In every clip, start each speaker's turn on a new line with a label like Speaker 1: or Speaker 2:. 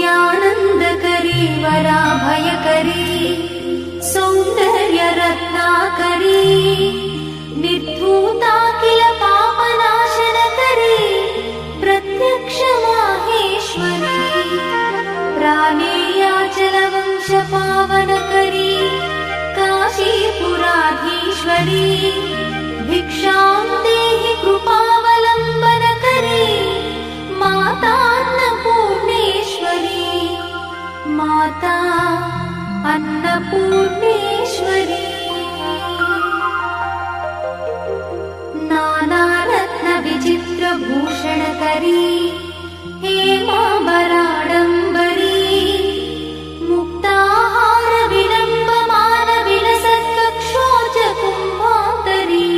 Speaker 1: नित्यानन्दकरी वराभयकरी सौन्दर्यरत्नाकरी निर्धूताखिल पापनाशनकरी प्रत्यक्ष माहेश्वरी प्राणेयाचलवंशपावनकरी काशीपुराधीश्वरी भिक्षां देहि कृपावलम्बनकरी मातान्नपूर्णेश्वरी माता अन्नपूर्णेश्वरी नानारत्नविचित्रभूषणकरी हेमाम्बराडम्बरी मुक्ताहारविलम्बमानविलसत्कक्षोजकुम्भान्तरी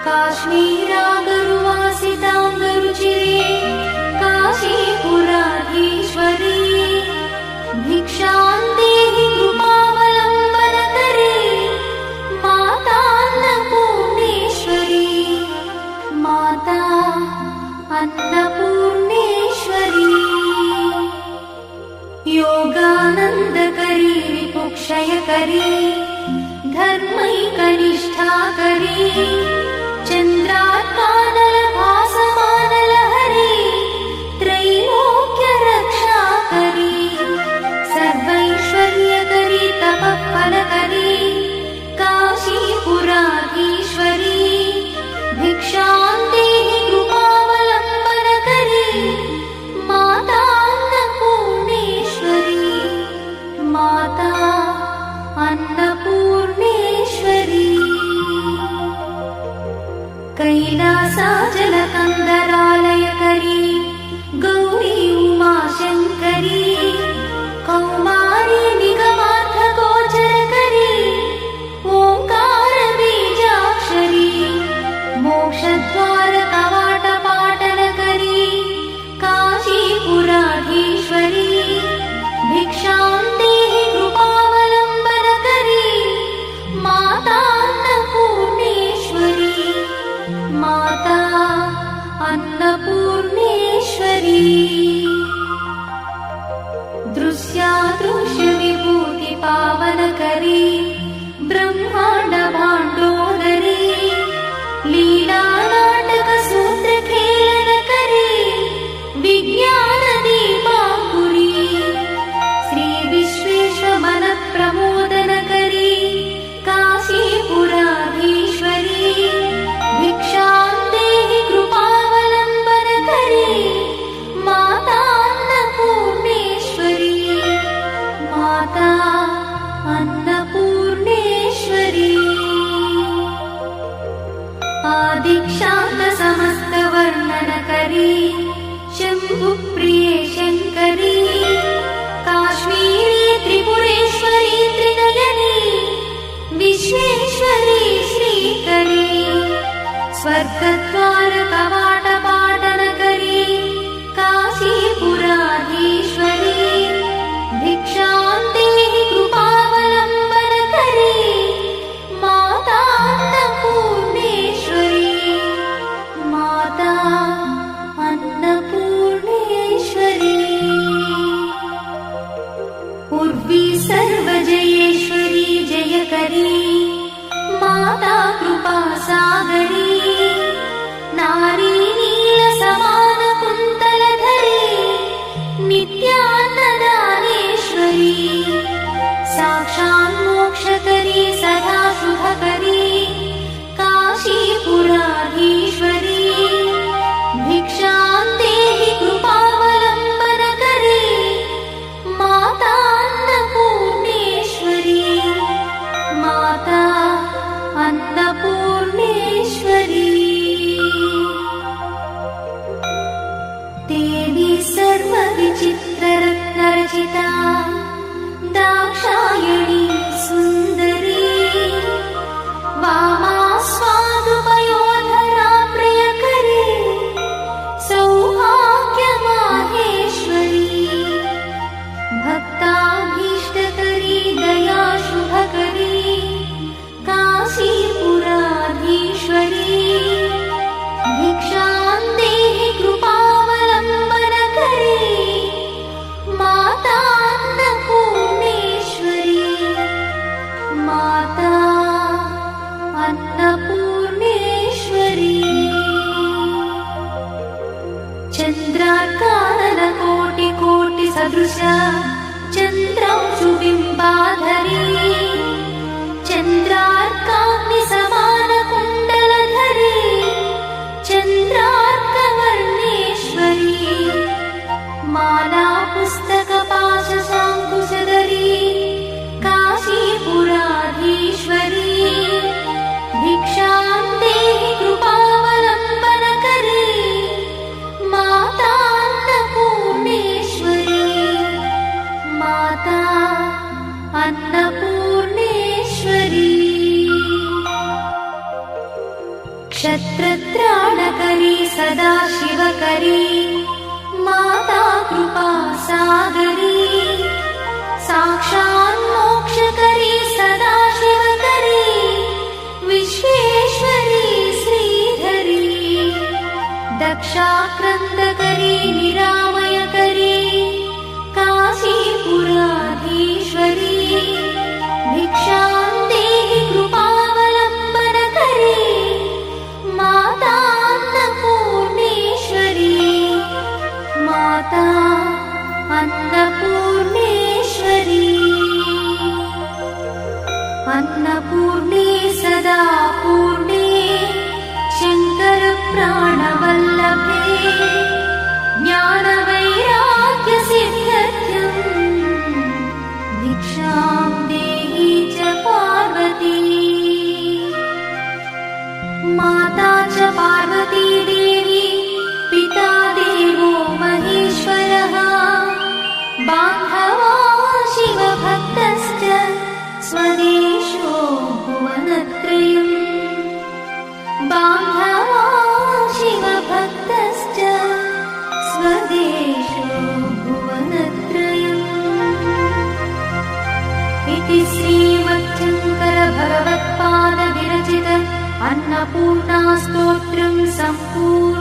Speaker 1: काश्मीरागरुवासिताङ्गरुचिरे काशीपुराधीश्वरी भिक्षां देहि कृपावलम्बनकरी मातान्नपूर्णेश्वरी माता अन्नपूर्णेश्वरी योगानन्दकरी रिपुक्षयकरी धर्मैकनिष्ठाकरी चन्द्रात्मानलभासमानलहरी त्रैलोक्यरक्षाकरी सर्वैश्वर्यकरी तपःफलकरी काशीपुराधीश्वरी भिक्षां देहि कृपावलम्बनकरी मातान्नपूर्णेश्वरी माता अन्नपूर्णेश्वरी कैलासाचलकन्दरालयकरी गौरी उमाशङ्करी कौमारी निगमार्थगोचरकरी ओङ्कारबीजाक्षरी मोक्षद्वारकवाटपाटनकरी काशीपुराधीश्वरी भिक्षां देहि कृपावलम्बनकरी मातान्नपूर्णेश्वरी माता अन्नपूर्णेश्वरी दृश्यादृश्यविभूतिपावनकरी ब्रह्माण्डभाण्डोदरी लीलानाटकसूत्रखेलनकरी विज्ञानदीपाङ्कुरी श्रीविश्वेशमनप्रमोदनकरी काशीपुराधीश्वरी भिक्षां देहि कृपावलम्बनकरी मातान्नपूर्णेश्वरी माता अन्नपूर्णेश्वरी आदिक्षान्तसमस्तवर्णनकरी शम्भुप्रिये शङ्करी काश्मीरी त्रिपुरेश्वरी त्रिनयनी विश्वेश्वरी श्रीकरी स्वर्गद्वारकवाटपाटनकरी काशीपुराधीश्वरी भिक्षां देहि कृपावलम्बनकरी मातान्नपूर्णेश्वरी माता अन्नपूर्णेश्वरी उर्वी सर्वजयेश्वरी जयकरी माता कृपासागरी नारी नीलसमानकुन्तलधरी नित्यान्नदानेश्वरी साक्षान्मोक्षकरी सदा शुभकरी काशीपुराधीश्वरी भिक्षां देहि कृपावलम्बनकरी माता अन्नपूर्णेश्वरी माता अन्नपूर्णेश्वरी देवी सर्वविचित्ररत्नरचिता दाक्षायणी सुन्दरी वामा स्वादुपयोधरा प्रियकरी सौभाग्यमाहेश्वरी भक्ताभीष्टकरी दयाशुभकरी काशीपुराधीश्वरी भिक्षां देहि कृपावलम्बनकरी चन्द्रार्काननकोटिकोटिसदृश चन्द्रांशुबिम्बाधरी चन्द्रार्काग्निसमानकुण्डलधरी चन्द्रार्कवर्णेश्वरी माला पुस्तकपाशशाङ्कुशधरी काशीपुराधीश्वरी भिक्षां देहि कृपावलम्बनकरी माता अन्नपूर्णेश्वरी माता अन्नपूर्णेश्वरी क्षत्रत्राणकरी सदा शिवकरी माता कृपासागरी साक्षान्मोक्षकरी सदा शिवकरी विश्वेश्वरी श्रीधरी दक्षाक्रन्दकरी निरामयकरी काशीपुराधीश्वरी भिक्षां देहि कृपावलम्बनकरी माता अन्नपूर्णेश्वरी माता अन्नपूर्णेश्वरी अन्नपूर्णे सदा पूर्णे शङ्करप्राणवल्लभे ज्ञानवैराग्यसिद्ध्यर्थं भिक्षां देहि च पार्वती माता च पार्वती देवी पिता देवो महेश्वरः बान्धवा शिवभक्तश्च स्वदेशो भुवनत्रयम् बान्धवा शिवभक्तश्च स्वदेशो भुवनत्रयम् इति श्रीमच्छङ्करभगवत्पादविरचित अन्नपूर्णास्तोत्रं सम्पूर्णम्।